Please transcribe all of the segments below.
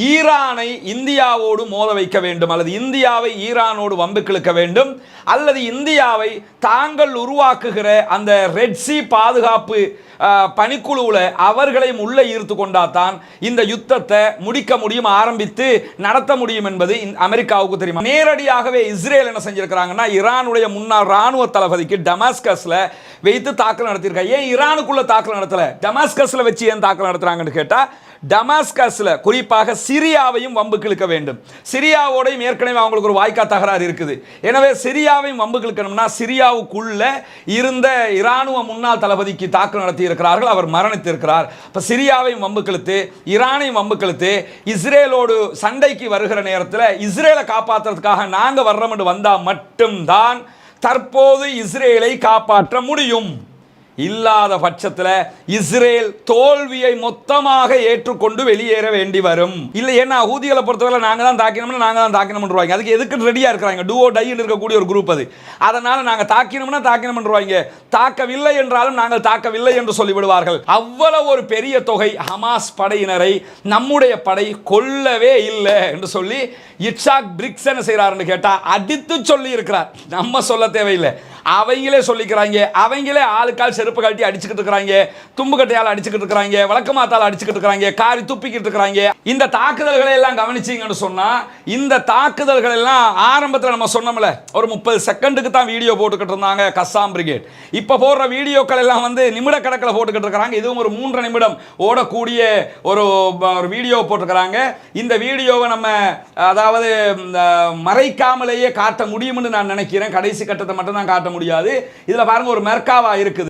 ஈரானை இந்தியாவோடு மோத வைக்க வேண்டும், அல்லது இந்தியாவை ஈரானோடு வம்புக்கிழுக்க வேண்டும், அல்லது இந்தியாவை தாங்கள் உருவாக்குகிற அந்த ரெட் சி பாதுகாப்பு பணிக்குழுவில் அவர்களையும் உள்ளே ஈர்த்து கொண்டாதான் இந்த யுத்தத்தை முடிக்க முடியும், ஆரம்பித்து நடத்த முடியும் என்பது அமெரிக்காவுக்கு தெரியும். நேரடியாகவே இஸ்ரேல் என்ன செஞ்சிருக்கிறாங்கன்னா, ஈரானுடைய முன்னாள் ராணுவ தளபதிக்கு டமாஸ்கஸ்ல வைத்து தாக்குதல் நடத்தியிருக்காங்க. ஏன் ஈரானுக்குள்ள தாக்குதல் நடத்தல, டமாஸ்கஸ்ல வச்சு ஏன் தாக்குதல் நடத்துறாங்கன்னு கேட்டா, டமாஸ்கஸ்ல குறிப்பாக சிரியாவையும் வம்புக்கு இழுக்க வேண்டும். சிரியாவோடையும் ஏற்கனவே அவங்களுக்கு ஒரு வாய்க்கா தகராறு இருக்குது. எனவே சிரியாவையும் வம்புக்கு இழுக்கணும்னா சிரியாவுக்குள்ள இருந்த இராணுவ முன்னாள் தளபதிக்கு தாக்குதல் நடத்தி இருக்கிறார்கள், அவர் மரணித்திருக்கிறார். இப்போ சிரியாவையும் வம்புக்கு இழுத்து ஈரானையும் வம்புக்கு இழுத்து இஸ்ரேலோடு சண்டைக்கு வருகிற நேரத்தில் இஸ்ரேலை காப்பாற்றுறதுக்காக நாங்கள் வர்றோம் என்று வந்தால் மட்டும்தான் தற்போது இஸ்ரேலை காப்பாற்ற முடியும். இல்லாத பட்சத்தில் இஸ்ரேல் தோல்வியை மொத்தமாக ஏற்றுக்கொண்டு வெளியேற வேண்டி வரும். இல்லை, ஏன்னா ஹூதிகளை பொறுத்தவரை நாங்கள் தான் தாக்கினோம்னு அதுக்கு எதுக்கு ரெடியாக இருக்கிறாங்க, டூ ஓ டைன்னு இருக்கக்கூடிய ஒரு குரூப் அது. அதனால் நாங்கள் தாக்கினோம்னு தாக்கவில்லை என்றாலும் நாங்கள் தாக்கவில்லை என்று சொல்லிவிடுவார்கள். அவ்வளவு ஒரு பெரிய தொகை ஹமாஸ் படையினரை நம்முடைய படை கொல்லவே இல்லை என்று சொல்லி இட்சாக் பிரிக்ஸ் என்ன செய்கிறாருன்னு கேட்டால் அடித்து சொல்லி இருக்கிறார். நம்ம சொல்ல தேவையில்லை, அவங்களே சொல்லிக்கிறாங்க. அவங்களே ஆளுக்கால் செருப்பு கழட்டி அடிச்சுக்கிட்டு இருக்கிறாங்க, தும்பு கட்டையால் அடிச்சுக்கிட்டு இருக்கிறாங்க, வழக்கமாத்தால் அடிச்சுக்கிட்டு இருக்கிறாங்க, காரி துப்பிக்கிட்டு இருக்கிறாங்க. இந்த தாக்குதல்களை எல்லாம் கவனிச்சிங்கன்னு சொன்னா, இந்த தாக்குதல்கள் எல்லாம் ஆரம்பத்தில் நம்ம சொன்னோம்ல, ஒரு 30 செகண்டுக்கு தான் வீடியோ போட்டுக்கிட்டு இருந்தாங்க கஸ்ஸாம் பிரிகேட். இப்போ போடுற வீடியோக்கள் எல்லாம் நிமிட கணக்கில் போட்டுக்கிட்டு இருக்கிறாங்க. இதுவும் ஒரு 3 நிமிடம் ஓடக்கூடிய ஒரு வீடியோ போட்டுக்கிறாங்க. இந்த வீடியோவை நம்ம அதாவது மறைக்காமலேயே காட்ட முடியும்னு நான் நினைக்கிறேன். கடைசி கட்டத்தை மட்டும் தான் காட்ட முடியாது. இதுல பாருங்க, ஒரு மெர்காவா இருக்குது.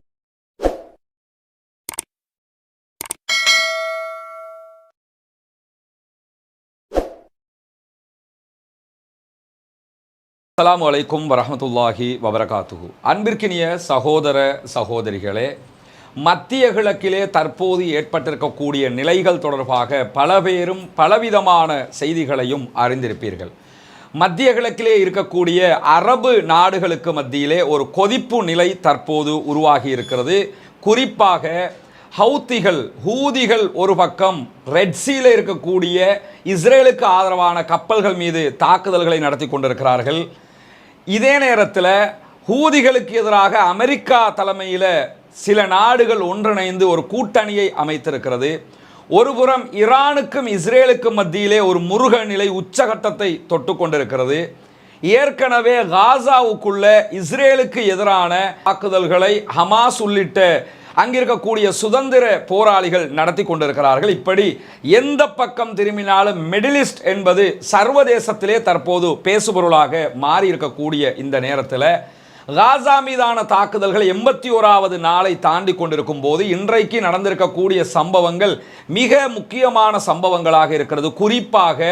அஸ்ஸலாமு அலைக்கும் வரஹ்மத்துல்லாஹி வபரகாத்துஹு. அன்பிற்கினிய சகோதர சகோதரிகளே, மத்திய கிழக்கிலே தற்போது ஏற்பட்டிருக்கக்கூடிய நிலைகள் தொடர்பாக பல பேரும் பலவிதமான செய்திகளையும் அறிந்திருப்பீர்கள். மத்திய கிழக்கிலே இருக்கக்கூடிய அரபு நாடுகளுக்கு மத்தியிலே ஒரு கொதிப்பு நிலை தற்போது உருவாகி இருக்கிறது. குறிப்பாக ஹூதிகள் ஒரு பக்கம் ரெட்சீல இருக்கக்கூடிய இஸ்ரேலுக்கு ஆதரவான கப்பல்கள் மீது தாக்குதல்களை நடத்தி கொண்டிருக்கிறார்கள். இதே நேரத்தில் ஹூதிகளுக்கு எதிராக அமெரிக்கா தலைமையில் சில நாடுகள் ஒன்றிணைந்து ஒரு கூட்டணியை அமைத்திருக்கிறது. ஒருபுறம் ஈரானுக்கும் இஸ்ரேலுக்கும் மத்தியிலே ஒரு முருக நிலை உச்சகட்டத்தை தொட்டு கொண்டிருக்கிறது. ஏற்கனவே காசாவுக்குள்ள இஸ்ரேலுக்கு எதிரான தாக்குதல்களை ஹமாஸ் உள்ளிட்ட அங்கிருக்கக்கூடிய சுதந்திர போராளிகள் நடத்தி கொண்டிருக்கிறார்கள். இப்படி எந்த பக்கம் திரும்பினாலும் மிடில் ஈஸ்ட் என்பது சர்வதேசத்திலே தற்போது பேசுபொருளாக மாறி இருக்கக்கூடிய இந்த நேரத்தில் காசா மீதான தாக்குதல்கள் 81வது நாளை தாண்டி கொண்டிருக்கும் போது இன்றைக்கு நடந்திருக்கக்கூடிய சம்பவங்கள் மிக முக்கியமான சம்பவங்களாக இருக்கிறது. குறிப்பாக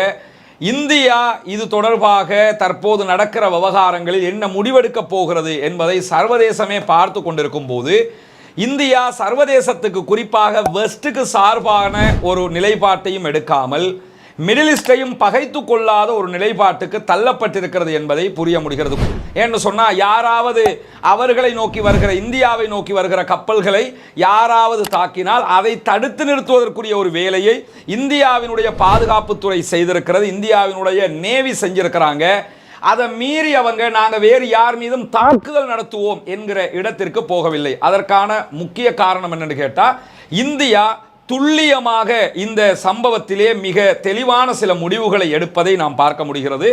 இந்தியா இது தொடர்பாக தற்போது நடக்கிற விவகாரங்களில் என்ன முடிவெடுக்க போகிறது என்பதை சர்வதேசமே பார்த்து கொண்டிருக்கும் போது, இந்தியா சர்வதேசத்துக்கு குறிப்பாக வெஸ்ட்டுக்கு சார்பான ஒரு நிலைப்பாட்டையும் எடுக்காமல் மிடில் ஈஸ்டையும் பகைத்து கொள்ளாத ஒரு நிலைப்பாட்டுக்கு தள்ளப்பட்டிருக்கிறது என்பதை புரிய முடிகிறது. என்று சொன்னால், யாராவது அவர்களை நோக்கி வருகிற, இந்தியாவை நோக்கி வருகிற கப்பல்களை யாராவது தாக்கினால் அதை தடுத்து நிறுத்துவதற்குரிய ஒரு வேலையை இந்தியாவினுடைய பாதுகாப்புத்துறை செய்திருக்கிறது, இந்தியாவினுடைய நேவி செஞ்சிருக்கிறாங்க. அதை மீறி அவங்க நாங்கள் வேறு யார் மீதும் தாக்குதல் நடத்துவோம் என்கிற இடத்திற்கு போகவில்லை. அதற்கான முக்கிய காரணம் என்னன்னு கேட்டால், இந்தியா துல்லியமாக இந்த சம்பவத்திலே மிக தெளிவான சில முடிவுகளை எடுப்பதை நாம் பார்க்க முடிகிறது.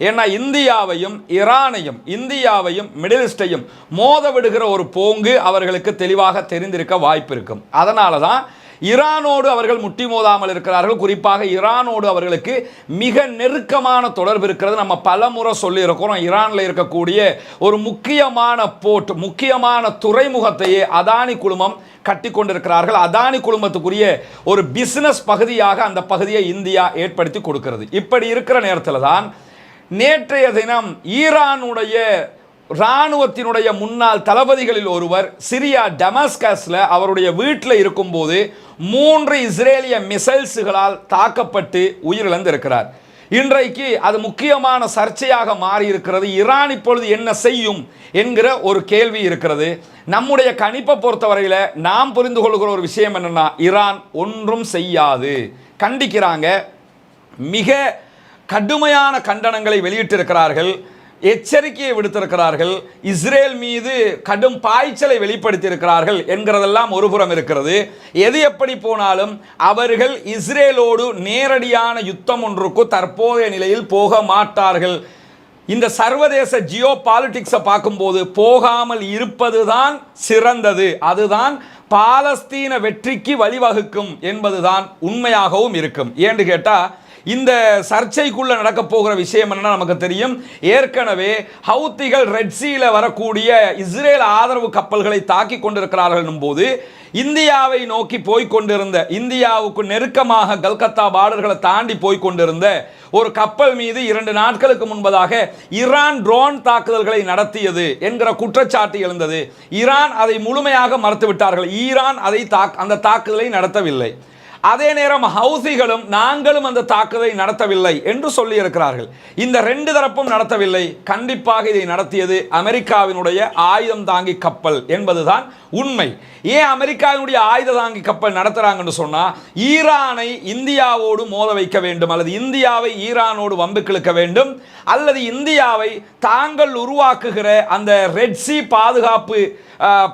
ஏன்னா இந்தியாவையும் ஈரானையும் இந்தியாவையும் மிடில் ஈஸ்டையும் மோத விடுகிற ஒரு போங்கு அவர்களுக்கு தெளிவாக தெரிந்திருக்க வாய்ப்பு இருக்கும். அதனால தான் ஈரானோடு அவர்கள் முட்டி மோதாமல் இருக்கிறார்கள். குறிப்பாக ஈரானோடு அவர்களுக்கு மிக நெருக்கமான தொடர்பு இருக்கிறது. நம்ம பல முறை சொல்லி இருக்கிறோம், ஈரானில் இருக்கக்கூடிய ஒரு முக்கியமான போர்ட், முக்கியமான துறைமுகத்தையே அதானி குழுமம் கட்டி கொண்டிருக்கிறார்கள். அதானி குழுமத்துக்குரிய ஒரு பிசினஸ் பகுதியாக அந்த பகுதியை இந்தியா ஏற்படுத்தி கொடுக்கிறது. இப்படி இருக்கிற நேரத்தில் தான் நேற்றைய தினம் ஈரானுடைய இராணுவத்தினுடைய முன்னாள் தளபதிகளில் ஒருவர் சிரியா டமாஸ்கஸில் அவருடைய வீட்டில் இருக்கும்போது 3 இஸ்ரேலிய மிசைல்ஸுகளால் தாக்கப்பட்டு உயிரிழந்திருக்கிறார். இன்றைக்கு அது முக்கியமான சர்ச்சையாக மாறி இருக்கிறது. ஈரான் இப்பொழுது என்ன செய்யும் என்கிற ஒரு கேள்வி இருக்கிறது. நம்முடைய கணிப்பை பொறுத்தவரையில் நாம் புரிந்து கொள்கிற ஒரு விஷயம் என்னன்னா, ஈரான் ஒன்றும் செய்யாது, கண்டிக்கிறாங்க. மிக கடுமையான கண்டனங்களை வெளியிட்டிருக்கிறார்கள், எச்சரிக்கையை விடுத்திருக்கிறார்கள், இஸ்ரேல் மீது கடும் பாய்ச்சலை வெளிப்படுத்தியிருக்கிறார்கள் என்கிறதெல்லாம் ஒருபுறம் இருக்கிறது. எது எப்படி போனாலும் அவர்கள் இஸ்ரேலோடு நேரடியான யுத்தம் ஒன்றுக்கு தற்போதைய நிலையில் போக மாட்டார்கள். இந்த சர்வதேச ஜியோ பாலிட்டிக்ஸை பார்க்கும்போது போகாமல் இருப்பதுதான் சிறந்தது, அதுதான் பாலஸ்தீன வெற்றிக்கு வழிவகுக்கும் என்பதுதான் உண்மையாகவும் இருக்கும். ஏன்னு கேட்டால் இந்த சர்ச்சைக்குள்ள நடக்க போகிற விஷயம் என்ன நமக்கு தெரியும். ஏற்கனவே ஹவுத்திகள் ரெட்சீல வரக்கூடிய இஸ்ரேல் ஆதரவு கப்பல்களை தாக்கி கொண்டிருக்கிறார்கள் போது இந்தியாவை நோக்கி போய்கொண்டிருந்த, இந்தியாவுக்கு நெருக்கமாக கல்கத்தா பார்டர்களை தாண்டி போய்கொண்டிருந்த ஒரு கப்பல் மீது 2 நாட்களுக்கு முன்பதாக ஈரான் ட்ரோன் தாக்குதல்களை நடத்தியது என்கிற குற்றச்சாட்டு எழுந்தது. ஈரான் அதை முழுமையாக மறுத்துவிட்டார்கள். ஈரான் அதை அந்த தாக்குதலை நடத்தவில்லை. அதே நேரம் ஹவுசிகளும் நாங்களும் அந்த தாக்குதலை நடத்தவில்லை என்று சொல்லி இருக்கிறார்கள். இந்த 2 தரப்பும் நடத்தவில்லை. கண்டிப்பாக இதை நடத்தியது அமெரிக்காவினுடைய ஆயுதம் தாங்கி கப்பல் என்பதுதான் உண்மை. ஏன் அமெரிக்காவினுடைய ஆயுத தாங்கி கப்பல் நடத்துறாங்கன்னு சொன்னா, ஈரானை இந்தியாவோடு மோத வைக்க வேண்டும், அல்லது இந்தியாவை ஈரானோடு வம்புக்கிழுக்க வேண்டும், அல்லது இந்தியாவை தாங்கள் உருவாக்குகிற அந்த ரெட் சீ பாதுகாப்பு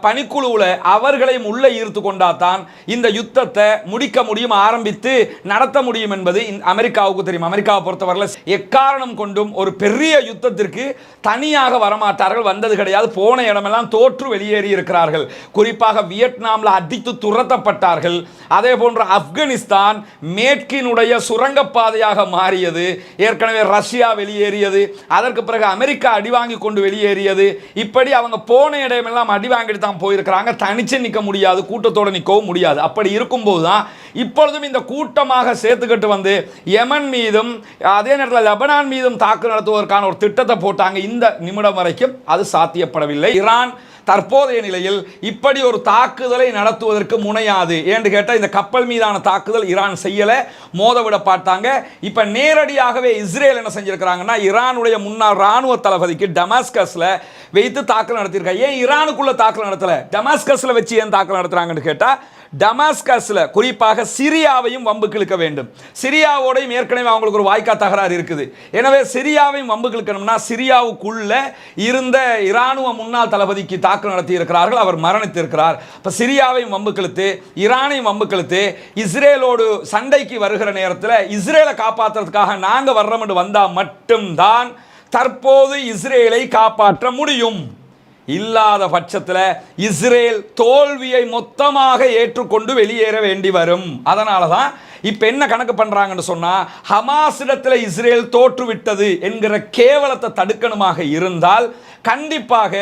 பணிக்குழுவில் அவர்களை உள்ளே ஈர்த்து கொண்டாதான் இந்த யுத்தத்தை முடிக்க முடியும், ஆரம்பித்து நடத்த முடியும் என்பது அமெரிக்காவுக்கு தெரியும். அமெரிக்காவை பொறுத்தவரையில் எக்காரணம் கொண்டும் ஒரு பெரிய யுத்தத்திற்கு தனியாக வரமாட்டார்கள், வந்தது கிடையாது. போன இடமெல்லாம் தோற்று வெளியேறி இருக்கிறார்கள். குறிப்பாக வியட்நாமில் அடித்து துரத்தப்பட்டார்கள். அதே போன்று ஆப்கானிஸ்தான் மேற்கினுடைய சுரங்கப்பாதையாக மாறியது. ஏற்கனவே ரஷ்யா வெளியேறியது, அதற்கு பிறகு அமெரிக்கா அடிவாங்கி கொண்டு வெளியேறியது. இப்படி அவங்க போன இடமெல்லாம் அடி வாங்கிட்டு தான் போயிருக்கிறாங்க. தனிச்சு நிற்க முடியாது, கூட்டத்தோடு நிற்கவும் முடியாது. அப்படி இருக்கும்போது தான் இப்பொழுதும் இந்த கூட்டமாக சேர்த்துக்கிட்டு வந்து யமன் மீதும் அதே நேரத்தில் லெபனான் மீதும் தாக்குதல் நடத்துவதற்கான ஒரு திட்டத்தை போட்டாங்க. இந்த நிமிடம் வரைக்கும் அது சாத்தியப்படவில்லை. ஈரான் தற்போதைய நிலையில் இப்படி ஒரு தாக்குதலை நடத்துவதற்கு முனையாது. ஏன்னு கேட்டால் இந்த கப்பல் மீதான தாக்குதல் ஈரான் செய்யலை, மோத விட பார்த்தாங்க. இப்போ நேரடியாகவே இஸ்ரேல் என்ன செஞ்சிருக்கிறாங்கன்னா, ஈரானுடைய முன்னாள் ராணுவ தளபதிக்கு டமாஸ்கஸில் வைத்து தாக்குதல் நடத்தியிருக்காங்க. ஏன் ஈரானுக்குள்ள தாக்குதல் நடத்தலை, டமாஸ்கஸில் வச்சு ஏன் தாக்குதல் நடத்துகிறாங்கன்னு கேட்டால், டமாஸ்கஸில் குறிப்பாக சிரியாவையும் வம்புக்கு இழுக்க வேண்டும். சிரியாவோடையும் ஏற்கனவே அவங்களுக்கு ஒரு வாய்க்கா தகராறு இருக்குது. எனவே சிரியாவையும் வம்புக்கு இழுக்கணும்னா சிரியாவுக்குள்ள இருந்த இராணுவ முன்னாள் தளபதிக்கு தாக்குதல் நடத்தி இருக்கிறார்கள், அவர் மரணித்திருக்கிறார். இப்போ சிரியாவையும் வம்புக்கு இழுத்து ஈரானையும் வம்புக்கு இழுத்து இஸ்ரேலோடு சண்டைக்கு வருகிற நேரத்தில் இஸ்ரேலை காப்பாற்றுறதுக்காக நாங்கள் வர்றோம் என்று வந்தால் மட்டும்தான் தற்போது இஸ்ரேலை காப்பாற்ற முடியும். இல்லாத பட்சத்தில் இஸ்ரேல் தோல்வியை மொத்தமாக ஏற்றுக்கொண்டு வெளியேற வேண்டி வரும். அதனால தான் இப்போ என்ன கணக்கு பண்ணுறாங்கன்னு சொன்னால், ஹமாஸிடத்தில் இஸ்ரேல் தோற்றுவிட்டது என்கிற கேவலத்தை தடுக்கணுமாக இருந்தால் கண்டிப்பாக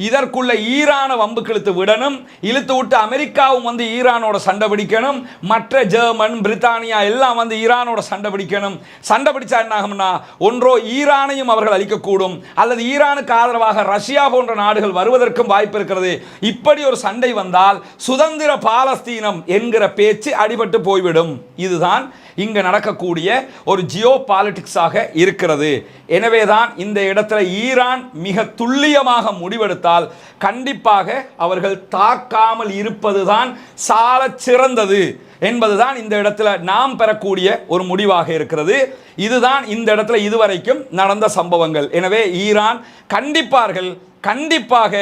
இதற்குள்ள ஈரானை வம்புக்கு இழுத்து விடணும். இழுத்து விட்டு அமெரிக்காவும் வந்து ஈரானோட சண்டை பிடிக்கணும், மற்ற ஜெர்மன் பிரித்தானியா எல்லாம் வந்து ஈரானோட சண்டை பிடிக்கணும். சண்டை பிடிச்சா என்ன ஆகும்னா, ஒன்றோ ஈரானையும் அவர்கள் அழிக்கக்கூடும், அல்லது ஈரானுக்கு ஆதரவாக ரஷ்யா போன்ற நாடுகள் வருவதற்கும் வாய்ப்பு இருக்கிறது. இப்படி ஒரு சண்டை வந்தால் சுதந்திர பாலஸ்தீனம் என்கிற பேச்சு அடிபட்டு போய்விடும். இதுதான் இங்கு நடக்கக்கூடிய ஒரு ஜியோ பாலிட்டிக்ஸாக இருக்கிறது. எனவேதான் இந்த இடத்துல ஈரான் மிக துல்லியமாக முடிவெடுத்தால் கண்டிப்பாக அவர்கள் தாக்காமல் இருப்பதுதான் சாலச் சிறந்தது என்பதுதான் இந்த இடத்துல நாம் பெறக்கூடிய ஒரு முடிவாக இருக்கிறது. இதுதான் இந்த இடத்துல இதுவரைக்கும் நடந்த சம்பவங்கள். எனவே ஈரான் கண்டிப்பாக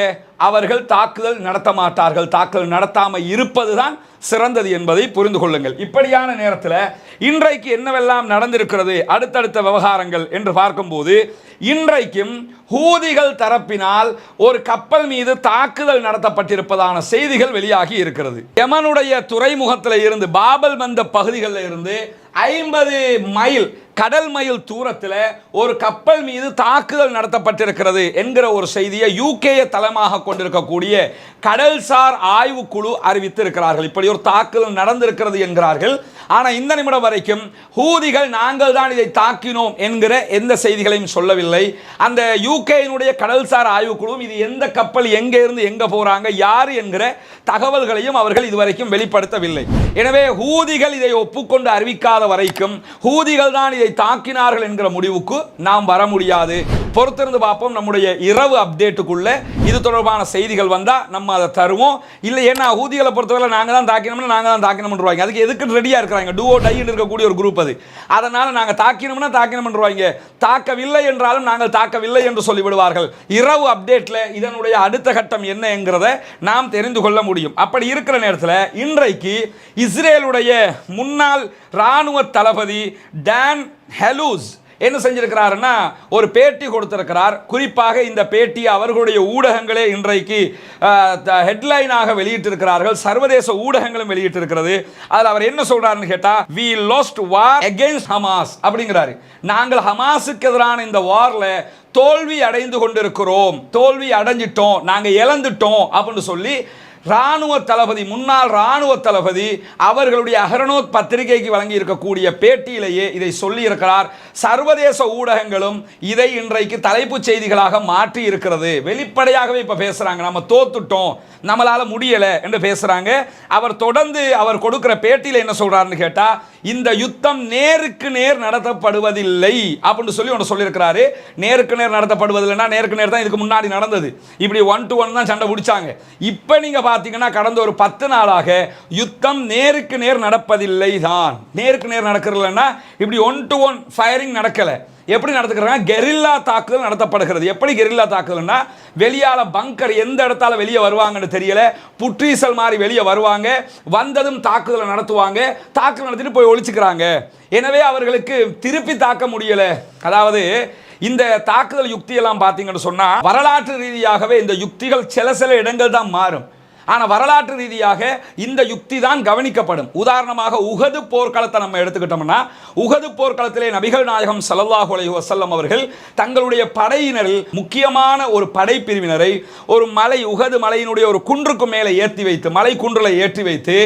அவர்கள் தாக்குதல் நடத்த மாட்டார்கள். தாக்குதல் நடத்தாமல் இருப்பதுதான் சிறந்தது என்பதை புரிந்து கொள்ளுங்கள். இப்படியான நேரத்தில் இன்றைக்கு என்னவெல்லாம் நடந்திருக்கிறது, அடுத்தடுத்த விவகாரங்கள் என்று பார்க்கும்போது, இன்றைக்கும் ஹூதிகள் தரப்பினால் ஒரு கப்பல் மீது தாக்குதல் நடத்தப்பட்டிருப்பதான செய்திகள் வெளியாகி இருக்கிறது. யமனுடைய துறைமுகத்தில் இருந்து பாபல் வந்த பகுதிகளில் இருந்து 50 மைல் கடல் மைல் தூரத்தில் ஒரு கப்பல் மீது தாக்குதல் நடத்தப்பட்டிருக்கிறது என்கிற ஒரு செய்தியை யூகேயை தளமாக கொண்டிருக்கக்கூடிய கடல்சார் ஆய்வுக்குழு அறிவித்திருக்கிறார்கள். இப்படி ஒரு தாக்குதல் நடந்திருக்கிறது என்கிறார்கள். ஆனால் இந்த நிமிடம் வரைக்கும் ஹூதிகள் நாங்கள் தான் இதை தாக்கினோம் என்கிற எந்த செய்திகளையும் சொல்லவில்லை. அந்த யூகேயினுடைய கடல்சார் ஆய்வுக்குழுவும் இது எந்த கப்பல் எங்கே இருந்து எங்கே போகிறாங்க யார் என்கிற தகவல்களையும் அவர்கள் இதுவரைக்கும் வெளிப்படுத்தவில்லை. எனவே ஹூதிகள் இதை ஒப்புக்கொண்டு அறிவிக்காத வரைக்கும் ஹூதிகள் தான் இதை தாக்கினார்கள் என்கிற முடிவுக்கு நாம் வர முடியாது. பொறுத்திருந்து பார்ப்போம். நம்முடைய இரவு அப்டேட்டுக்குள்ள இது தொடர்பான செய்திகள் வந்தா நம்ம அதை தருவோம். இல்லை ஏன்னா ஹூதிகளை பொறுத்தவரை நாங்க தான் தாக்கினோம்னு அதுக்கு எதுக்கு ரெடியா இருக்கிறாங்க. டூ ஓ டை இருக்கக்கூடிய ஒரு குரூப் அது. அதனால நாங்க தாக்கினோம்னு தாக்கவில்லை என்றாலும் நாங்கள் தாக்கவில்லை என்று சொல்லிவிடுவார்கள். இரவு அப்டேட்ல இதனுடைய அடுத்த கட்டம் என்ன என்கிறத நாம் தெரிந்து கொள்ள முடியும். அப்படி இருக்கிற நேரத்தில் இன்றைக்கு இஸ்ரேலுடைய முன்னாள் ராணுவ தளபதி டான் ஹெலூஸ் என்ன செஞ்சிருக்கிறாருன்னா ஒரு பேட்டி கொடுத்திருக்கிறார். குறிப்பாக இந்த பேட்டி அவர்களுடைய ஊடகங்களே இன்றைக்கு ஹெட்லைனாக வெளியிட்டிருக்கிறார்கள். சர்வதேச ஊடகங்களும் வெளியிட்டிருக்கிறது. அதில் அவர் என்ன சொல்றாருன்னு கேட்டா, we lost war against Hamas அப்படிங்கிறாரு. நாங்கள் ஹமாஸுக்கு எதிரான இந்த வார்ல தோல்வி அடைந்து கொண்டிருக்கிறோம், தோல்வி அடைஞ்சிட்டோம், நாங்க இழந்துட்டோம் அப்படின்னு சொல்லி ராணுவ தளபதி, முன்னாள் ராணுவ தளபதி அவர்களுடைய அஹ்ரோனோத் பத்திரிகைக்கு வழங்கி இருக்கக்கூடிய பேட்டியிலேயே இதை சொல்லி இருக்கிறார். சர்வதேச ஊடகங்களும் இதை இன்றைக்கு தலைப்புச் செய்திகளாக மாற்றி இருக்கிறது. வெளிப்படையாகவே இப்ப பேசுறாங்க, நம்ம தோத்துட்டோம், நம்மளால முடியல என்று பேசுறாங்க. அவர் தொடர்ந்து அவர் கொடுக்கிற பேட்டியில என்ன சொல்றாருன்னு கேட்டா, இந்த யுத்தம் நேருக்கு நேர் நடத்தப்படுவதில்லை அப்படின்னு சொல்லி ஒன்று சொல்லியிருக்கிறாரு. நேருக்கு நேர் நடத்தப்படுவதில்லைன்னா நேருக்கு நேர் தான் இதுக்கு முன்னாடி நடந்தது. இப்படி 1 to 1 தான் சண்டை பிடிச்சாங்க. இப்போ நீங்க பார்த்தீங்கன்னா கடந்த ஒரு 10 நாளாக யுத்தம் நேருக்கு நேர் நடப்பதில்லை தான். நேருக்கு நேர் நடக்கிறதுனா இப்படி 1 to 1 ஃபயரிங் நடக்கல. எப்படி நடத்துக்கிறாங்க? கெரில்லா தாக்குதல் நடத்தப்படுகிறது. எப்படி கெரில்லா தாக்குதல்னா, வெளியால பங்கர் எந்த இடத்தால வெளியே வருவாங்கன்னு தெரியல, புற்றீசல் மாதிரி வெளியே வருவாங்க, வந்ததும் தாக்குதல் நடத்துவாங்க, தாக்குதல் நடத்திட்டு போய் ஒழிச்சுக்கிறாங்க. எனவே அவர்களுக்கு திருப்பி தாக்க முடியல. அதாவது இந்த தாக்குதல் யுக்தியெல்லாம் பார்த்தீங்கன்னு சொன்னா வரலாற்று ரீதியாகவே இந்த யுக்திகள் சில இடங்கள் தான் மாறும். ஆனால் வரலாற்று ரீதியாக இந்த யுக்தி தான் கவனிக்கப்படும். உதாரணமாக உஹது போர்க்களத்தை நம்ம எடுத்துக்கிட்டோம்னா, உஹது போர்க்களத்திலே நபிகள் நாயகம் ஸல்லல்லாஹு அலைஹி வஸல்லம் அவர்கள் தங்களுடைய படையினரில் முக்கியமான ஒரு படை பிரிவினரை ஒரு மலை, உஹது மலையினுடைய ஒரு குன்றுக்கு மேலே ஏற்றி வைத்து, மலை குன்றுல ஏற்றி வைத்து,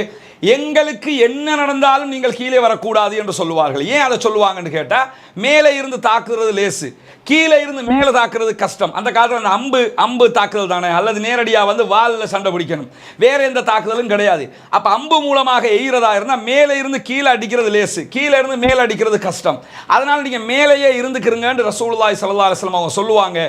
எங்களுக்கு என்ன நடந்தாலும் நீங்கள் கீழே வரக்கூடாது என்று சொல்லுவார்கள். ஏன் அதை சொல்லுவாங்கன்னு கேட்டால், மேலே இருந்து தாக்குறது லேசு, கீழே இருந்து மேலே தாக்குறது கஷ்டம். அந்த காலத்தில் அந்த அம்பு தாக்குதல் தானே, அல்லது நேரடியாக வந்து வாலில் சண்டை பிடிக்கணும், வேற எந்த தாக்குதலும் கிடையாது. அப்போ அம்பு மூலமாக எய்கிறதா இருந்தால் மேலே இருந்து கீழே அடிக்கிறது லேசு, கீழே இருந்து மேலே அடிக்கிறது கஷ்டம். அதனால் நீங்கள் மேலேயே இருந்துக்கிறீங்கன்னு ரசூலுல்லாஹி ஸல்லல்லாஹு அலைஹி வஸல்லம் அவங்க சொல்லுவாங்க.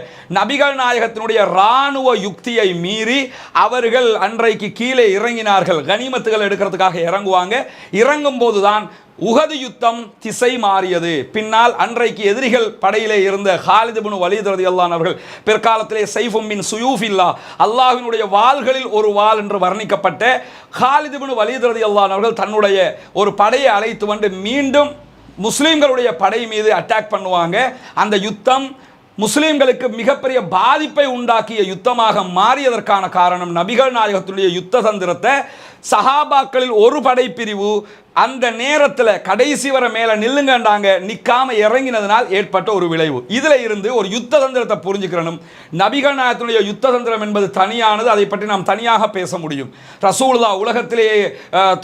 நபிகள் நாயகத்தினுடைய இராணுவ யுக்தியை மீறி அவர்கள் அன்றைக்கு கீழே இறங்கினார்கள். கனிமத்துகள் எடுக்கிறதுக்காக இறங்குவாங்க. இறங்கும் போதுதான் உஹது யுத்தம் திசை மாறியது. பின்னால் அன்றைக்கு எதிரிகள் படையிலே இருந்த காலித் இப்னு வலீத் ரலியல்லாஹு அன்ஹு அவர்கள் பிற்காலத்திலே சைஃபும் மின் சுயூஃபில்லாஹ், அல்லாஹ்வினுடைய வாள்களில் ஒரு வாள் என்று வர்ணிக்கப்பட்ட காலித் இப்னு வலீத் ரலியல்லாஹு அன்ஹு அவர்கள் தன்னுடைய ஒரு படையை அழைத்து வந்து மீண்டும் முஸ்லிம்களுடைய படை மீது அட்டாக் பண்ணுவாங்க. அந்த யுத்தம் முஸ்லிம்களுக்கு மிகப்பெரிய பாதிப்பை உண்டாக்கிய யுத்தமாக மாறியதற்கான காரணம் நபிகள் நாயகத்துடைய யுத்த தந்திரத்தை சஹாபாக்களில் ஒரு படைப்பிரிவு அந்த நேரத்தில் கடைசி வர மேலே நில்லுங்கண்டாங்க, நிற்காம இறங்கினதுனால் ஏற்பட்ட ஒரு விளைவு. இதில் இருந்து ஒரு யுத்த தந்திரத்தை புரிஞ்சுக்கிறணும். நபிகள் நாயகத்துடைய யுத்த தந்திரம் என்பது தனியானது, அதை பற்றி நாம் தனியாக பேச முடியும். ரசூலுல்லாஹ் உலகத்திலேயே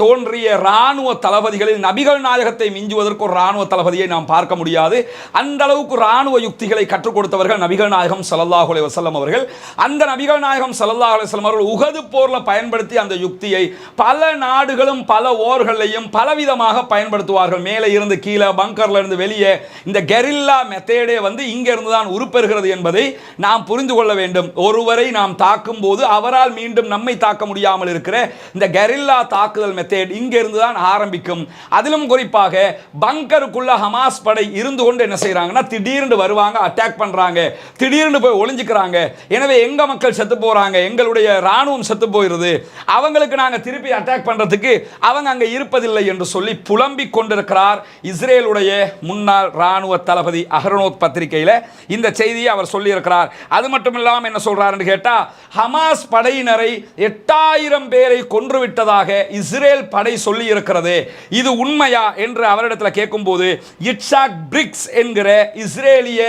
தோன்றிய இராணுவ தளபதிகளில் நபிகள் நாயகத்தை மிஞ்சுவதற்கு ஒரு இராணுவ தளபதியை நாம் பார்க்க முடியாது. அந்த அளவுக்கு இராணுவ யுக்திகளை கற்றுக் கொடுத்தவர்கள் நபிகள் நாயகம் ஸல்லல்லாஹு அலைஹி வஸல்லம் அவர்கள். அந்த நபிகள் நாயகம் ஸல்லல்லாஹு அலைஹி வஸல்லம் அவர்கள் உஹது போர்ல பயன்படுத்தி அந்த யுக்தியை பல நாடுகளும் பல ஓர்களையும் பலவிதமாக பயன்படுத்துவார்கள். மேலே இருந்து கீழே, பங்கர்ல இருந்து வெளியே, இந்த கெரில்லா மெத்தேடே வந்து இங்க இருந்து தான் உருப்பெறுகிறது என்பதை நாம் புரிந்து கொள்ள வேண்டும். ஒருவரை நாம் தாக்கும் போது அவரால் மீண்டும் நம்மை தாக்க முடியாமல் இருக்கிற இந்த கெரில்லா தாக்குதல் மெத்தேட் இங்க இருந்து தான் ஆரம்பிக்கும். அதிலும் குறிப்பாக பங்கருக்குள்ள ஹமாஸ் படை இருந்து கொண்டு என்ன செய்யறாங்கன்னா, திடீர்னு வருவாங்க, அட்டாக் பண்றாங்க, திடீர்னு போய் ஒளிஞ்சுக்கிறாங்க. எனவே எங்க மக்கள் செத்து போறாங்க, எங்களுடைய ராணுவம் செத்து போயிருது, அவங்களுக்கு நாங்க திருப்பி அட்டாக் பண்றதுக்கு அவங்க அங்க இருப்பதில்லை என்று சொல்லி புலம்பிக் கொண்டிருக்கிறார் இஸ்ரேலுடைய முன்னாள் ராணுவ தளபதி. அஹ்ரோனோத் பத்திரிகையில் இந்த செய்தியை அவர் சொல்லி இருக்கிறார். அது மட்டும் இல்லாமல் என்ன சொல்றாருன்னு கேட்டா, ஹமாஸ் படையினரை 8000 பேரை கொன்றுவிட்டதாக இஸ்ரேல் படை சொல்லி இருக்கிறது, இது உண்மையா என்று அவரிடத்தில் கேட்கும்போது, இட்சாக் பிரிக்ஸ் என்கிற இஸ்ரேலிய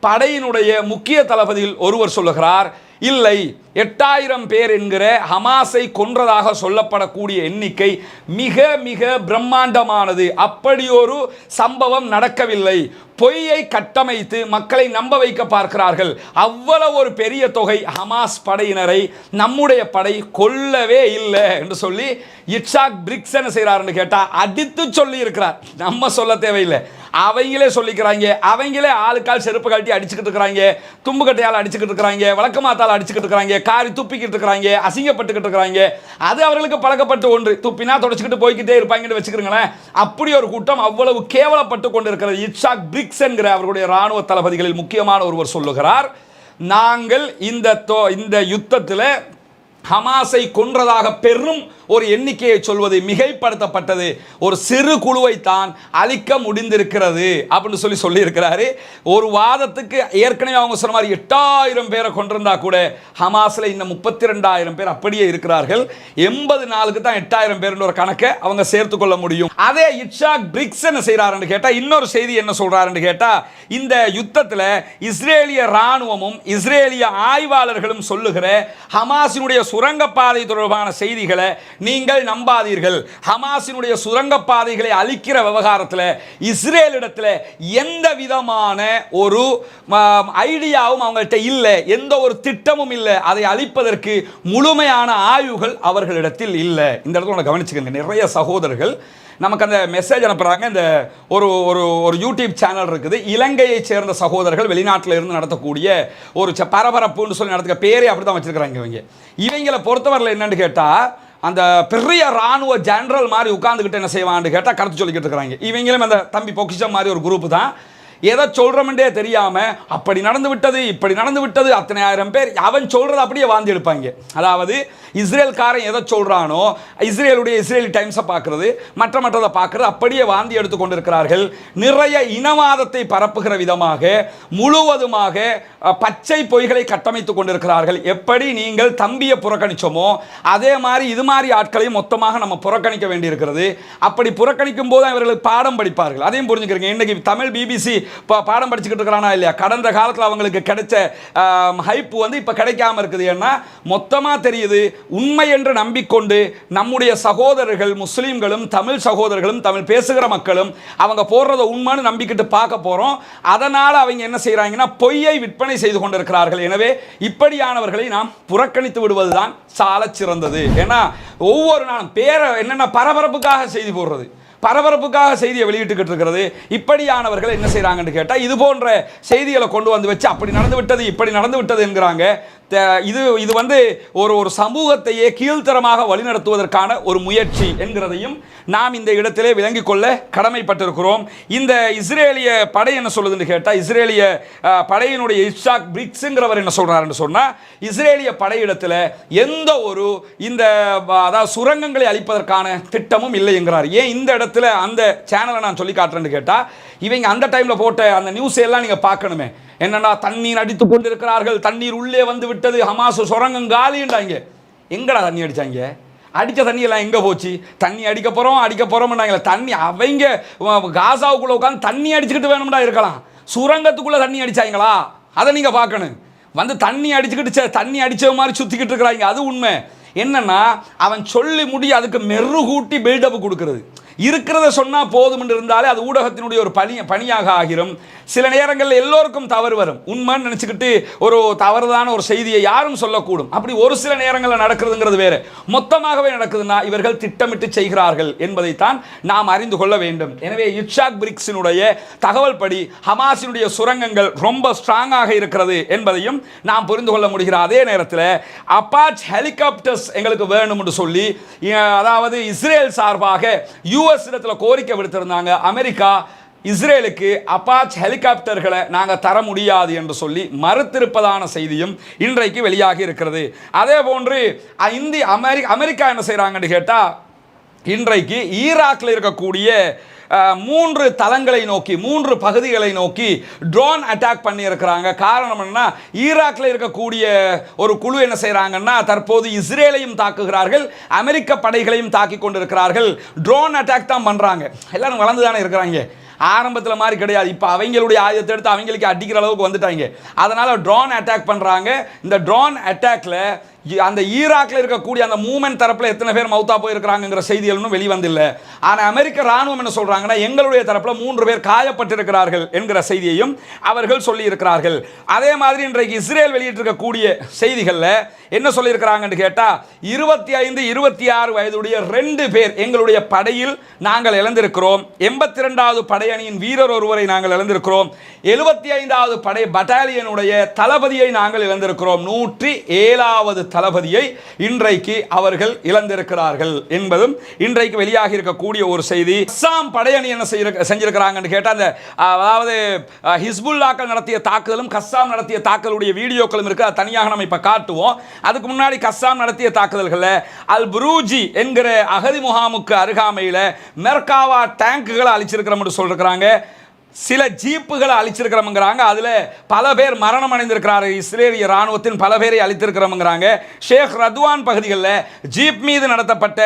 படையினுடைய முக்கிய தளபதியில் ஒருவர் சொல்லுகிறார், இல்லை, 8000 பேர் என்கிற ஹமாஸை கொன்றதாக சொல்லப்படக்கூடிய எண்ணிக்கை மிக மிக பிரம்மாண்டமானது. அப்படி ஒரு சம்பவம் நடக்கவில்லை. பொய்யை கட்டமைத்து மக்களை நம்ப வைக்க பார்க்கிறார்கள். அவ்வளவு ஒரு பெரிய தொகை ஹமாஸ் படையினரை நம்முடைய படை கொல்லவே இல்லை என்று சொல்லி இட்சாக் பிரிக்ஸ் என்ன செய்கிறாருன்னு கேட்டால் அடித்து சொல்லி இருக்கிறார். நம்ம சொல்ல தேவையில்லை, அவங்களே சொல்லிக்கிறாங்க. அவங்களே ஆளுக்கால் செருப்பு கழட்டி அடிச்சுக்கிட்டு இருக்கிறாங்க, தும்பு கட்டையால் அடிச்சுக்கிட்டு இருக்கிறாங்க, வழக்கமாத்தால் அடிச்சுக்கிட்டு இருக்கிறாங்க, காரி துப்பிக்கிட்டு இருக்கிறாங்க, அசிங்கப்பட்டுக்கிட்டு இருக்கிறாங்க. அது அவர்களுக்கு பழக்கப்பட்ட ஒன்று. துப்பினா தொடச்சிக்கிட்டு போய்கிட்டே இருப்பாங்கன்னு வச்சுக்கிறீங்களேன். அப்படி ஒரு கூட்டம் அவ்வளவு கேவலப்பட்டு கொண்டு இருக்கிறது. இட்சாக் பிரிக்ஸ் என்கிற அவர்களுடைய ராணுவ தளபதிகளில் முக்கியமான ஒருவர் சொல்லுகிறார், நாங்கள் இந்த யுத்தத்தில் ஹமாஸை கொன்றதாக பெரும் ஒரு எண்ணிக்கையை சொல்வது மிகைப்படுத்தப்பட்டது. ஒரு சிறு குழுவை தான் அழிக்க முடிந்திருக்கிறது அப்படின்னு சொல்லி இருக்கிறாரு. ஒரு வாதத்துக்கு ஏற்கனவே அவங்க சொன்ன மாதிரி 8000 பேரை கொண்டிருந்தா கூட ஹமாஸில் இன்னும் 32,000 பேர் அப்படியே இருக்கிறார்கள். 80 நாளுக்கு தான் 8000 பேர் ஒரு கணக்கை அவங்க சேர்த்து கொள்ள முடியும். அதே இட்சாக் பிரிக்ஸ் என்ன செய்யறாருன்னு கேட்டால், இன்னொரு செய்தி என்ன சொல்றாருன்னு கேட்டால், இந்த யுத்தத்தில் இஸ்ரேலிய ராணுவமும் இஸ்ரேலிய ஆய்வாளர்களும் சொல்லுகிற ஹமாஸினுடைய சுரங்கப்பாதை தொடர்பான செய்திகளை நீங்கள் நம்பாதீர்கள். ஹமாஸினுடைய சுரங்கப்பாதைகளை அழிக்கிற விவகாரத்தில் இஸ்ரேலிடத்தில் எந்த விதமான ஒரு ஐடியாவும் அவங்கள்ட்ட இல்லை, எந்த ஒரு திட்டமும் இல்லை. அதை அழிப்பதற்கு முழுமையான ஆய்வுகள் அவர்களிடத்தில் இல்லை. இந்த இடத்துல கவனிச்சுக்கங்க, நிறைய சகோதரர்கள் நமக்கு அந்த மெசேஜ் அனுப்புகிறாங்க. இந்த ஒரு யூடியூப் சேனல் இருக்குது, இலங்கையை சேர்ந்த சகோதரர்கள் வெளிநாட்டில் இருந்து நடத்தக்கூடிய ஒரு பரபரப்புன்னு சொல்லி நடத்துக்க பேரே அப்படி தான் வச்சுருக்கிறாங்க. இவங்களை பொறுத்தவரையில் என்னென்னு கேட்டால், அந்த பெரிய ராணுவ ஜெனரல் மாதிரி உட்கார்ந்துக்கிட்டு என்ன செய்வான்னு கேட்டால் கருத்து சொல்லிக்கிட்டு இருக்கிறாங்க. இவங்களும் அந்த தம்பி பொக்கிஷம் மாதிரி ஒரு குரூப் தான். எதை சொல்கிறோம்ன்றே தெரியாமல் அப்படி நடந்து விட்டது, இப்படி நடந்து விட்டது, அத்தனை ஆயிரம் பேர் அவன் சொல்கிறத அப்படியே வாந்தி எடுப்பாங்க. அதாவது இஸ்ரேல்காரன் எதை சொல்கிறானோ, இஸ்ரேலி டைம்ஸை பார்க்குறது, மற்றதை பார்க்குறது, அப்படியே வாந்தி எடுத்து கொண்டிருக்கிறார்கள். நிறைய இனவாதத்தை பரப்புகிற விதமாக முழுவதுமாக பச்சை பொய்களை கட்டமைத்து கொண்டிருக்கிறார்கள். எப்படி நீங்கள் தம்பியை புறக்கணிச்சோமோ அதே மாதிரி இது மாதிரி ஆட்களையும் மொத்தமாக நம்ம புறக்கணிக்க வேண்டியிருக்கிறது. அப்படி புறக்கணிக்கும் போது அவர்களுக்கு பாடம் படிப்பார்கள். அதையும் புரிஞ்சுக்கிறீங்க. இன்னைக்கு தமிழ் பிபிசி பாடம் படிச்சுக்கிட்டு இருக்கிறானா இல்லையா? கடந்த காலத்தில் அவங்களுக்கு கிடைச்ச ஹைப் இப்போ கிடைக்காம இருக்குது. ஏன்னா மொத்தமாக தெரியுது, உண்மை என்று நம்பிக்கொண்டு நம்முடைய சகோதரர்கள் முஸ்லீம்களும் தமிழ் சகோதரர்களும் தமிழ் பேசுகிற மக்களும் அவங்க போடுறத உண்மைன்னு நம்பிக்கிட்டு பார்க்க போகிறோம். அதனால் அவங்க என்ன செய்கிறாங்கன்னா பொய்யை விற்பனை செய்து கொண்டிருக்கிறார்கள். எனவே இப்படியானவர்களை நாம் புறக்கணித்து விடுவதுதான் சால சிறந்தது. ஏன்னா ஒவ்வொரு நாளும் பேரை என்னென்ன பரபரப்புக்காக செய்தி போடுறது, பரபரப்புக்காக செய்தியை வெளியிட்டுக்கிட்டு இருக்கிறது. இப்படியானவர்கள் என்ன செய்கிறாங்கன்னு கேட்டால், இது போன்ற செய்திகளை கொண்டு வந்து வச்சு அப்படி நடந்து விட்டது இப்படி நடந்து விட்டது என்கிறாங்க. இது வந்து ஒரு சமூகத்தையே கீழ்த்தரமாக வழிநடத்துவதற்கான ஒரு முயற்சி என்கிறதையும் நாம் இந்த இடத்திலே விளங்கிக் கொள்ள கடமைப்பட்டிருக்கிறோம். இந்த இஸ்ரேலிய படை என்ன சொல்லுதுன்னு கேட்டால், இஸ்ரேலிய படையினுடைய இட்சாக் பிரிக்ஸ்ங்கிறவர் என்ன சொல்றாருன்னு சொன்னால், இஸ்ரேலிய படையிடத்தில் எந்த ஒரு அதாவது சுரங்கங்களை அழிப்பதற்கான திட்டமும் இல்லை என்கிறார். ஏன் இந்த இடத்துல அந்த சேனலை நான் சொல்லி காட்டுறேன்னு கேட்டால், இவங்க அந்த டைமில் போட்ட அந்த நியூஸ் எல்லாம் நீங்கள் பார்க்கணுமே. என்னன்னா, தண்ணீர் அடித்து கொண்டிருக்கிறார்கள், தண்ணீர் உள்ளே வந்து விட்டது, ஹமாஸ் சுரங்கம் காலின்றாங்க. எங்கடா தண்ணி அடித்தாங்க? அடித்த தண்ணியெல்லாம் எங்கே போச்சு? தண்ணி அடிக்க போகிறோம்னாங்களே. தண்ணி அவங்க காசாவுக்குள்ளே உட்காந்து தண்ணி அடிச்சுக்கிட்டு வேணும்டா இருக்கலாம். சுரங்கத்துக்குள்ளே தண்ணி அடித்தாங்களா? அதை நீங்கள் பார்க்கணும். வந்து தண்ணி அடிச்சுக்கிட்டு தண்ணி அடித்த மாதிரி சுற்றிக்கிட்டு இருக்கிறாங்க. அது உண்மை. என்னன்னா, அவன் சொல்லி முடிய அதுக்கு மெருகூட்டி பில்டப் கொடுக்கறது. இருக்கிறத சொன்னால் போதும் என்று இருந்தாலே அது ஊடகத்தினுடைய ஒரு பணியாக ஆகிரும். சில நேரங்களில் எல்லோருக்கும் தவறு வரும். உண்மைன்னு நினச்சிக்கிட்டு ஒரு தவறுதான ஒரு செய்தியை யாரும் சொல்லக்கூடும். அப்படி ஒரு சில நேரங்களில் நடக்கிறதுங்கிறது வேறு. மொத்தமாகவே நடக்குதுன்னா இவர்கள் திட்டமிட்டு செய்கிறார்கள் என்பதைத்தான் நாம் அறிந்து கொள்ள வேண்டும். எனவே இட்சாக் பிரிக்ஸினுடைய தகவல் படி ஹமாஸினுடைய சுரங்கங்கள் ரொம்ப ஸ்ட்ராங்காக இருக்கிறது என்பதையும் நாம் புரிந்து கொள்ள முடிகிற அதே நேரத்தில் அப்பாச் ஹெலிகாப்டர்ஸ் எங்களுக்கு வேணும் என்று சொல்லி, அதாவது இஸ்ரேல் சார்பாக யுஎஸ் இடத்துல கோரிக்கை விடுத்திருந்தாங்க. அமெரிக்கா இஸ்ரேலுக்கு அப்பாச் ஹெலிகாப்டர்களை நாங்கள் தர முடியாது என்று சொல்லி மறுத்திருப்பதான செய்தியும் இன்றைக்கு வெளியாகி இருக்கிறது. அதே போன்று அமெரிக்கா என்ன செய்கிறாங்கன்னு கேட்டால், இன்றைக்கு ஈராக்கில் இருக்கக்கூடிய 3 தளங்களை நோக்கி 3 பகுதிகளை நோக்கி ட்ரோன் அட்டாக் பண்ணி இருக்கிறாங்க. காரணம் என்ன? ஈராக்கில் இருக்கக்கூடிய ஒரு குழு என்ன செய்கிறாங்கன்னா, தற்போது இஸ்ரேலையும் தாக்குகிறார்கள், அமெரிக்க படைகளையும் தாக்கி கொண்டிருக்கிறார்கள். ட்ரோன் அட்டாக் தான் பண்ணுறாங்க. எல்லாரும் வளர்ந்து தானே இருக்கிறாங்க. ஆரம்பத்தில் மாதிரி கிடையாது. இப்போ அவங்களுடைய ஆயுதத்தை எடுத்து அவங்களுக்கு அடிக்கிற அளவுக்கு வந்துட்டாங்க. அதனால் ட்ரோன் அட்டாக் பண்ணுறாங்க. இந்த ட்ரோன் அட்டாக்ல அந்த ஈராக்கில் இருக்கக்கூடிய அந்த மூமெண்ட் தரப்பில் எத்தனை பேர் மௌத்தா போயிருக்கிறாங்கிற செய்திகள் இன்னும் வெளிவந்தில்லை. ஆனால் அமெரிக்க ராணுவம் என்ன சொல்றாங்கன்னா, எங்களுடைய தரப்பில் 3 பேர் காயப்பட்டிருக்கிறார்கள் என்கிற செய்தியையும் அவர்கள் சொல்லி இருக்கிறார்கள். அதே மாதிரி இன்றைக்கு இஸ்ரேல் வெளியிட்டிருக்கக்கூடிய செய்திகளில் என்ன சொல்லியிருக்கிறாங்கன்னு கேட்டால், 25, 26 வயதுடைய 2 பேர் எங்களுடைய படையில் நாங்கள் இழந்திருக்கிறோம். 82வது படையணியின் வீரர் ஒருவரை நாங்கள் இழந்திருக்கிறோம். 75வது படை பட்டாலியனுடைய தளபதியை நாங்கள் இழந்திருக்கிறோம். 107வது தளபதியை இன்றைக்கு அவர்கள் இழந்திருக்கிறார்கள் என்பதும் இன்றைக்கு வெளியாகி இருக்கக்கூடிய ஒரு செய்தி. அஸ்ஸாம் படையணி என்ன செஞ்சிருக்கிறாங்கன்னு கேட்டால், அந்த அதாவது ஹிஸ்புல்லாக்கள் நடத்திய தாக்குதலும் கஸ்ஸாம் நடத்திய தாக்குதலுடைய வீடியோக்களும் இருக்கு. அது தனியாக நம்ம இப்ப காட்டுவோம். அதுக்கு முன்னாடி கஸ்ஸாம் நடத்திய தாக்குதல்களில் அல் புரூஜி என்கிற அகதி முகாமுக்கு அருகாமையில் மெர்காவா டேங்குகளை அழிச்சிருக்கிறோம் என்று சொல்றாங்க. சில ஜீப்புகளை அழிச்சிருக்கிறோம்ங்கிறாங்க. அதில் பல பேர் மரணம் அடைந்திருக்கிறார்கள். இஸ்ரேலிய ராணுவத்தின் பல பேரை அழித்திருக்கிறோம்ங்கிறாங்க. ஷேக் ரத்வான் பகுதிகளில் ஜீப் மீது நடத்தப்பட்ட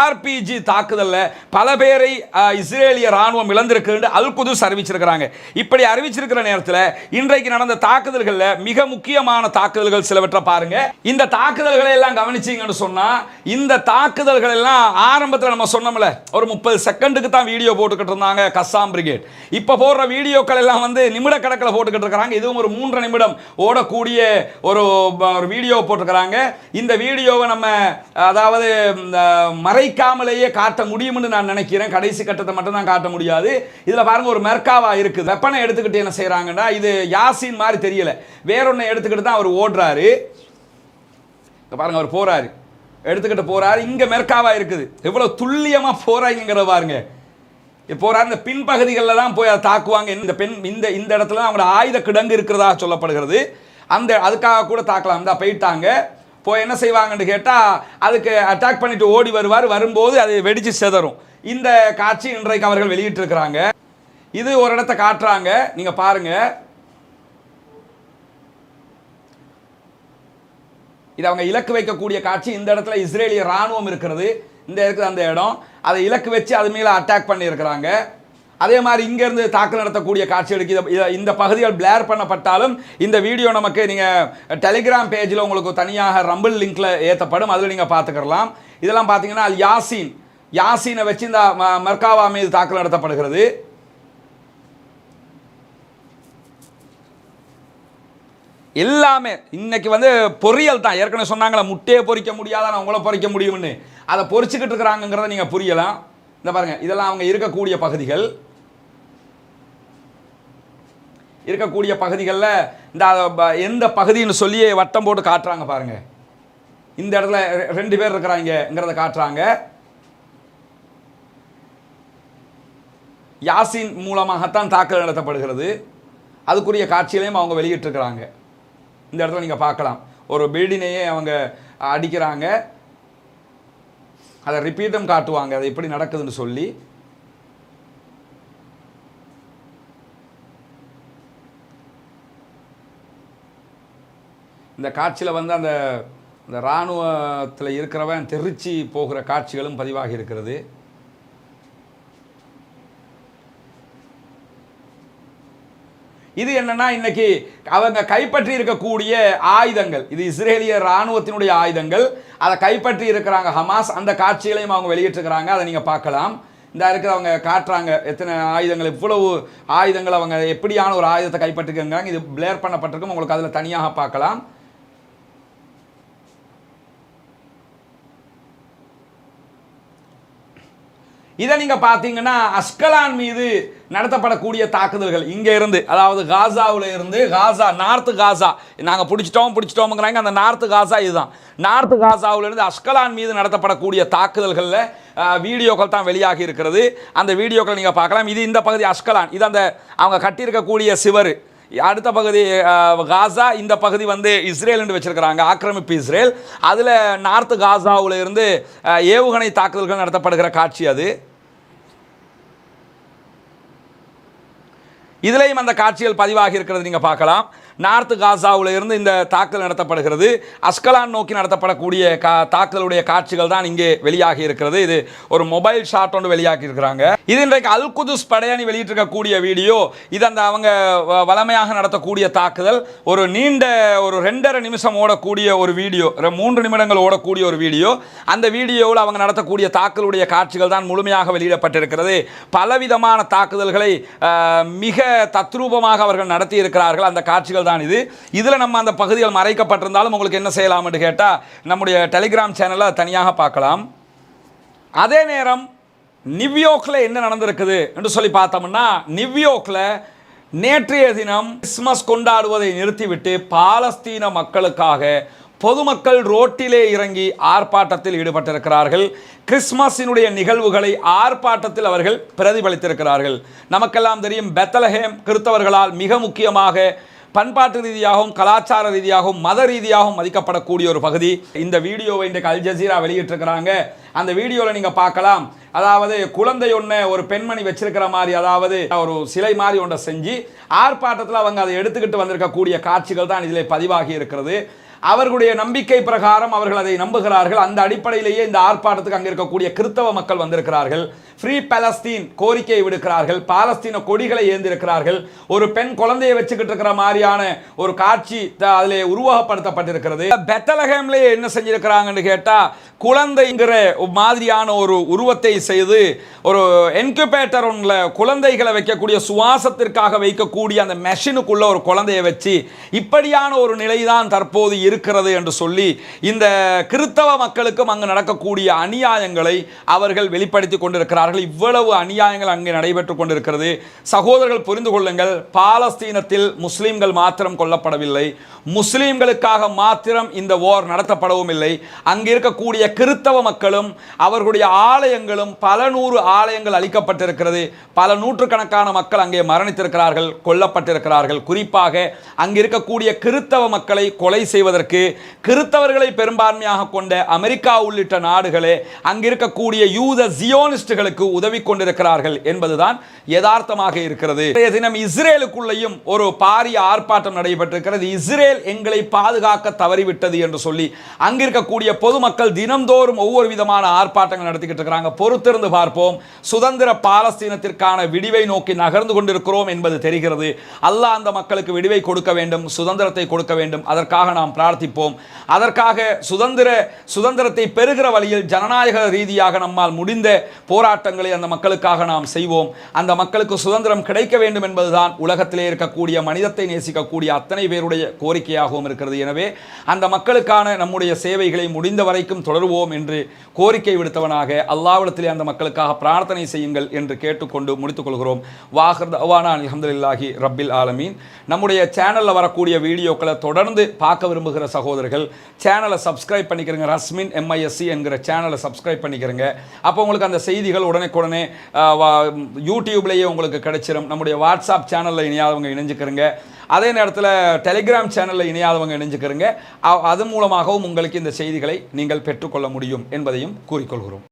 ஆர்பிஜி தாக்குதலில் பல பேரை இஸ்ரேலிய ராணுவம் இழந்திருக்கு அல் குதுஸ் அறிவிச்சிருக்கிறாங்க. இப்படி அறிவிச்சிருக்கிற நேரத்தில் இன்றைக்கு நடந்த தாக்குதல்களில் மிக முக்கியமான தாக்குதல்கள் சிலவற்றை பாருங்க. இந்த தாக்குதல்களை எல்லாம் கவனிச்சிங்கன்னு சொன்னால், இந்த தாக்குதல்கள் எல்லாம் ஆரம்பத்தில் நம்ம சொன்னோம்ல, ஒரு 30 செகண்டுக்கு தான் வீடியோ போட்டுக்கிட்டு இருந்தாங்க கஸ்ஸாம் பிரிகேட். இப்போ போடுற வீடியோக்கள் எல்லாம் வந்து நிமிட கணக்கில் போட்டுக்கிட்டு இருக்கிறாங்க. இதுவும் ஒரு 3 நிமிடம் ஓடக்கூடிய ஒரு வீடியோ போட்டுக்கிறாங்க. இந்த வீடியோவை நம்ம அதாவது மறைக்காமலேயே காட்ட முடியும்னு நான் நினைக்கிறேன். கடைசி கட்டத்தை மட்டும் தான் காட்ட முடியாது. இதில் பாருங்க, ஒரு மெர்காவா இருக்குது. வெப்பனை எடுத்துக்கிட்டு என்ன செய்யறாங்கன்னா, இது யாசின் மாதிரி தெரியல, வேறொன்னை எடுத்துக்கிட்டு தான் அவர் ஓடுறாரு. பாருங்க, அவர் போறாரு, எடுத்துக்கிட்டு போறாரு. இங்க மெர்காவா இருக்குது. எவ்வளவு துல்லியமா போறாங்கிறத பாருங்க. இப்போ அந்த பின்பகுதிகளில் தான் போய் அதை தாக்குவாங்க. இந்த இடத்துல அவங்களோட ஆயுத கிடங்கு இருக்கிறதா சொல்லப்படுகிறது. அதுக்காக கூட தாக்கலாம். இந்த போயிட்டாங்க. போய் என்ன செய்வாங்கன்னு கேட்டால், அதுக்கு அட்டாக் பண்ணிட்டு ஓடி வரும்போது அது வெடிச்சு செதறும். இந்த காட்சி இன்றைக்கு அவர்கள் வெளியிட்டிருக்கிறாங்க. இது ஒரு இடத்தை காட்டுறாங்க, நீங்க பாருங்க. இது அவங்க இலக்கு வைக்கக்கூடிய காட்சி. இந்த இடத்துல இஸ்ரேலிய ராணுவம் இருக்கிறது. இந்த இருக்குது அந்த இடம். அதை இலக்கு வச்சு அது மேலே அட்டாக் பண்ணியிருக்கிறாங்க. அதே மாதிரி இங்கேருந்து தாக்குதல் நடத்தக்கூடிய காட்சிகளுக்கு இந்த பகுதிகள் பிளேர் பண்ணப்பட்டாலும் இந்த வீடியோ நமக்கு நீங்கள் டெலிகிராம் பேஜில் உங்களுக்கு தனியாக ரம்பிள் லிங்க்ல ஏற்றப்படும். அதில் நீங்கள் பார்த்துக்கலாம். இதெல்லாம் பார்த்தீங்கன்னா யாசீனை வச்சு இந்த மெர்காவா மீது தாக்குதல் நடத்தப்படுகிறது. எல்லாமே இன்னைக்கு வந்து பொரியல் தான். ஏற்கனவே சொன்னாங்களா, முட்டையை பொறிக்க முடியாதான் அவங்கள பொறிக்க முடியும்னு. அதை பொறிச்சுக்கிட்டு இருக்கிறாங்கிறத நீங்கள் புரியலாம். இந்த பாருங்க, இதெல்லாம் அவங்க இருக்கக்கூடிய பகுதிகளில் இந்த எந்த பகுதின்னு சொல்லி வட்டம் போட்டு காட்டுறாங்க பாருங்க. இந்த இடத்துல 2 பேர் இருக்கிறாங்கிறத காட்டுறாங்க. யாசின் மூலமாகத்தான் தாக்குதல் நடத்தப்படுகிறது. அதுக்குரிய காட்சிகளையும் அவங்க வெளியிட்டிருக்கிறாங்க. இந்த இடத்துல நீங்கள் பார்க்கலாம், ஒரு பில்டிங்கையே அவங்க அடிக்கிறாங்க. அதை ரிப்பீட்டும் காட்டுவாங்க, அது எப்படி நடக்குதுன்னு சொல்லி. இந்த காட்சியில் வந்து அந்த இராணுவத்தில் இருக்கிறவன் தெரிச்சு போகிற காட்சிகளும் பதிவாகி இருக்கிறது. இது என்னன்னா, இன்னைக்கு அவங்க கைப்பற்றி இருக்கக்கூடிய ஆயுதங்கள், இது இஸ்ரேலிய ராணுவத்தினுடைய ஆயுதங்கள். அதை கைப்பற்றி இருக்கிறாங்க ஹமாஸ். அந்த காட்சிகளையும் அவங்க வெளியிட்டிருக்கிறாங்க. அதை நீங்க பார்க்கலாம். இந்த இருக்கிற அவங்க காட்டுறாங்க எத்தனை ஆயுதங்கள், இவ்வளவு ஆயுதங்கள், அவங்க எப்படியான ஒரு ஆயுதத்தை கைப்பற்றிருக்காங்க. இது பிளேர் பண்ணப்பட்டிருக்கும், உங்களுக்கு அதில் தனியாக பார்க்கலாம். இதை நீங்க பார்த்தீங்கன்னா, அஸ்கலான் மீது நடத்தப்படக்கூடிய தாக்குதல்கள் இங்க இருந்து, அதாவது காசாவில் இருந்து, நார்த் காசா நாங்கள் பிடிச்சிட்டோம்ங்கிறாங்க. அந்த நார்த் காசா இதுதான். நார்த் காசாவில் இருந்து அஸ்கலான் மீது நடத்தப்படக்கூடிய தாக்குதல்களில் வீடியோக்கள் தான் வெளியாகி இருக்கிறது. அந்த வீடியோக்கள் நீங்கள் பார்க்கலாம். இது இந்த பகுதி அஸ்கலான், இது அந்த அவங்க கட்டியிருக்கக்கூடிய சிவர். அடுத்த பகுதி காசா, இந்த பகுதி வந்து இஸ்ரேல் என்று வச்சிருக்கிறாங்க, ஆக்கிரமிப்பு இஸ்ரேல். அதில் நார்த் காசாவில் இருந்து ஏவுகணை தாக்குதல்கள் நடத்தப்படுகிற காட்சி அது. இதிலேயும் அந்த காட்சிகள் பதிவாகி இருக்கிறது நீங்கள் பார்க்கலாம். நார்த்து காசாவில் இருந்து இந்த தாக்குதல் நடத்தப்படுகிறது. அஸ்கலான் நோக்கி நடத்தப்படக்கூடிய தாக்குதலுடைய காட்சிகள் தான் இங்கே வெளியாகி இருக்கிறது. இது ஒரு மொபைல் ஷாட் ஒன்று வெளியாகி இருக்கிறாங்க. இது இன்றைக்கு அல் குதுஸ் படையணி வெளியிட்டிருக்கக்கூடிய வீடியோ. இது அந்த அவங்க வளமையாக நடத்தக்கூடிய தாக்குதல். ஒரு நீண்ட ஒரு 2.5 நிமிஷம் ஓடக்கூடிய ஒரு வீடியோ, 3 நிமிடங்கள் ஓடக்கூடிய ஒரு வீடியோ. அந்த வீடியோவில் அவங்க நடத்தக்கூடிய தாக்குதலுடைய காட்சிகள் தான் முழுமையாக வெளியிடப்பட்டிருக்கிறது. பலவிதமான தாக்குதல்களை மிக தத்ரூபமாக அவர்கள் நடத்தி இருக்கிறார்கள். அந்த காட்சிகள் தான் இது. இதில் நம்ம அந்த பகுதிகள் மறைக்கப்பட்டிருந்தாலும் உங்களுக்கு என்ன செய்யலாம் என்று கேட்டால் நம்முடைய டெலிகிராம் சேனலில் தனியாக பார்க்கலாம். அதே நேரம் நியூயார்க்கில் என்ன நடந்திருக்குது என்று சொல்லி பார்த்தோம்னா, நியூயார்க்கில் நேற்றைய தினம் கிறிஸ்மஸ் கொண்டாடுவதை நிறுத்திவிட்டு பாலஸ்தீன மக்களுக்காக பொதுமக்கள் ரோட்டிலே இறங்கி ஆர்ப்பாட்டத்தில் ஈடுபட்டிருக்கிறார்கள். கிறிஸ்மஸினுடைய நிகழ்வுகளை ஆர்ப்பாட்டத்தில் அவர்கள் பிரதிபலித்திருக்கிறார்கள். நமக்கெல்லாம் தெரியும், பெத்லஹேம் கிறிஸ்தவர்களால் மிக முக்கியமாக பண்பாட்டு ரீதியாகவும் கலாச்சார ரீதியாகவும் மத ரீதியாகவும் மதிக்கப்படக்கூடிய ஒரு பகுதி. இந்த வீடியோவை இன்றைக்கு அல் ஜசீரா வெளியிட்டிருக்கிறாங்க. அந்த வீடியோவில் நீங்கள் பார்க்கலாம். அதாவது குழந்தை ஒன்று ஒரு பெண்மணி வச்சிருக்கிற மாதிரி, அதாவது ஒரு சிலை மாதிரி ஒன்றை செஞ்சு ஆர்ப்பாட்டத்தில் அவங்க அதை எடுத்துக்கிட்டு வந்திருக்கக்கூடிய காட்சிகள் தான் இதில் பதிவாகி இருக்கிறது. அவர்களுடைய நம்பிக்கை பிரகாரம் அவர்கள் அதை நம்புகிறார்கள். அந்த அடிப்படையிலேயே இந்த ஆர்ப்பாட்டத்துக்கு அங்கே இருக்கக்கூடிய கிறிஸ்தவ மக்கள் வந்திருக்கிறார்கள். ஃப்ரீ பாலஸ்தீன் கோரிக்கையை விடுக்கிறார்கள். பாலஸ்தீன கொடிகளை ஏந்திருக்கிறார்கள். ஒரு பெண் குழந்தையை வச்சுக்கிட்டு இருக்கிற மாதிரியான ஒரு காட்சி அதில் உருவகப்படுத்தப்பட்டிருக்கிறது. பெத்லஹேம்ல என்ன செஞ்சிருக்கிறாங்கன்னு கேட்டா, குழந்தைங்கிற மாதிரியான ஒரு உருவத்தை செய்து ஒரு என்குபேட்டர் ஒன்றில் குழந்தைகளை வைக்கக்கூடிய சுவாசத்திற்காக வைக்கக்கூடிய அந்த மெஷினுக்குள்ள ஒரு குழந்தையை வச்சு இப்படியான ஒரு நிலைதான் தற்போது இருக்கிறது என்று சொல்லி இந்த கிறிஸ்தவ மக்களுக்கும் அங்கு நடக்கக்கூடிய அநியாயங்களை அவர்கள் வெளிப்படுத்தி கொண்டிருக்கிறார்கள். இவ்வளவு அநியாயங்கள் அங்கே நடைபெற்றுக் கொண்டிருக்கிறது. சகோதரர்கள் புரிந்து கொள்ளுங்கள், பாலஸ்தீனத்தில் முஸ்லிம்கள் மாத்திரம் கொல்லப்படவில்லை, முஸ்லிம்களுக்காக மாத்திரம் இந்த போர் நடத்தப்படவும் இல்லை. அங்கே இருக்கக்கூடிய கிறிஸ்தவ மக்களும் அவர்களுடைய ஆலயங்களும், பல 100 ஆலயங்கள் அழிக்கப்பட்டிருக்கிறது. பல நூற்றுக்கணக்கான மக்கள் அங்கே மரணித்திருக்கிறார்கள், கொல்லப்பட்டிருக்கிறார்கள். குறிப்பாக அங்கே இருக்கக்கூடிய கிறிஸ்தவ மக்களை கொலை செய்வதற்கு கிறிஸ்தவர்களை பெரும்பான்மையாக கொண்ட அமெரிக்கா உள்ளிட்ட நாடுகளே அங்கே இருக்கக்கூடிய யூத ஜியோனிஸ்டுகளுக்கு உதவி கொண்டிருக்கிறார்கள் என்பதுதான் யதார்த்தமாக இருக்கிறது. இன்றைய தினம் இஸ்ரேலுக்குள்ளேயும் ஒரு பாரிய ஆர்ப்பாட்டம் நடைபெற்றிருக்கிறது. இஸ்ரேல் எங்களை பாதுகாக்க தவறிவிட்டது என்று சொல்லி அங்கிருக்கக்கூடிய பொதுமக்கள் தினம்தோறும் ஒவ்வொரு விதமான ஆர்ப்பாட்டங்கள் நடத்திக்கிட்டு இருக்கிறாங்க. பொறுத்திருந்து பார்ப்போம். சுதந்திர பாலஸ்தீனத்திற்கான விடிவை நோக்கி நகர்ந்து கொண்டிருக்கிறோம் என்பது தெரிகிறது. அல்லாஹ் அந்த மக்களுக்கு விடிவை கொடுக்க வேண்டும், சுதந்திரத்தை கொடுக்க வேண்டும். அதற்காக நாம் பிரார்த்திப்போம். அதற்காக சுதந்திரத்தை பெறுகிற வழியில் ஜனநாயக ரீதியாக நம்மால் முடிந்த போராட்டங்களை அந்த மக்களுக்காக நாம் செய்வோம். அந்த மக்களுக்கு சுதந்திரம் கிடைக்க வேண்டும் என்பதுதான் உலகத்திலே இருக்கக்கூடிய மனிதத்தை நேசிக்கக்கூடிய அத்தனை பேருடைய கோரிக்கையாகவும் இருக்கிறது. எனவே அந்த மக்களுக்கான நம்முடைய சேவைகளை முடிந்த வரைக்கும் தொடருவோம் என்று கோரிக்கை விடுத்தவனாக அல்லாஹ்விடத்திலே அந்த மக்களுக்காக பிரார்த்தனை செய்யுங்கள் என்று கேட்டுக்கொண்டு முடித்துக் கொள்கிறோம். வாஹிர் தஅவானா அல்ஹம்துலில்லாஹி ரப்பில் ஆலமீன். நம்முடைய சேனலில் வரக்கூடிய வீடியோக்களை தொடர்ந்து பார்க்க விரும்புகிற சகோதரர்கள் சேனலை சப்ஸ்கிரைப் பண்ணிக்கிறங்க. ரஸ்மின் MISC என்கிற சேனலை சப்ஸ்கிரைப் பண்ணிக்கிறங்க. அப்போ உங்களுக்கு அந்த செய்திகள் உடனே யூடியூப்லேயே உங்களுக்கு கிடைச்சிடும். நம்முடைய வாட்ஸ்அப் சேனலில் இணையாதவங்க இணைஞ்சுக்கிறங்க. அதே நேரத்தில் டெலிகிராம் சேனலில் இணையாதவங்க இணைஞ்சுக்கிறங்க. அது மூலமாகவும் உங்களுக்கு இந்த செய்திகளை நீங்கள் பெற்றுக்கொள்ள முடியும் என்பதையும் கூறிக்கொள்கிறோம்.